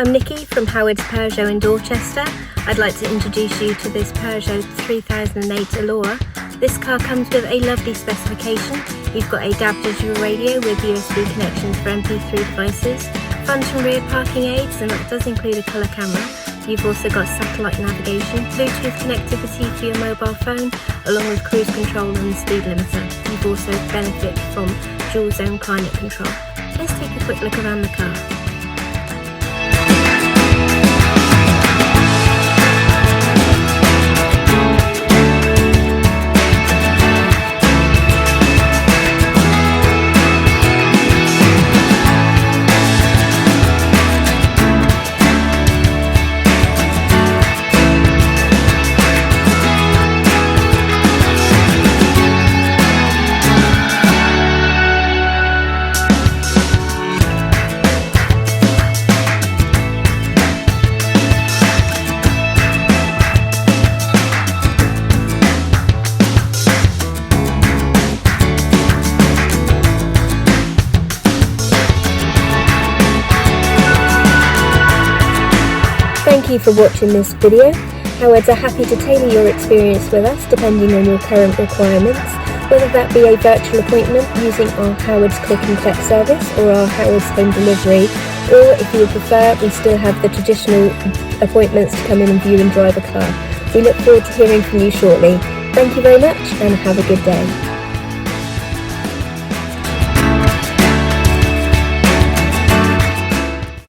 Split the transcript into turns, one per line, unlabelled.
I'm Nikki from Howard's Peugeot in Dorchester. I'd like to introduce you to this Peugeot 3008 Allure. This car comes with a lovely specification. You've got a DAB digital radio with USB connections for MP3 devices, front and rear parking aids, and that does include a colour camera. You've also got satellite navigation, Bluetooth connectivity for your mobile phone, along with cruise control and speed limiter. You've also benefit from dual zone climate control. Let's take a quick look around the car. Thank you for watching this video. Howards are happy to tailor your experience with us depending on your current requirements, whether that be a virtual appointment using our Howards Click and Collect service or our Howards Home Delivery, or if you would prefer, we still have the traditional appointments to come in and view and drive a car. We look forward to hearing from you shortly. Thank you very much and have a good day.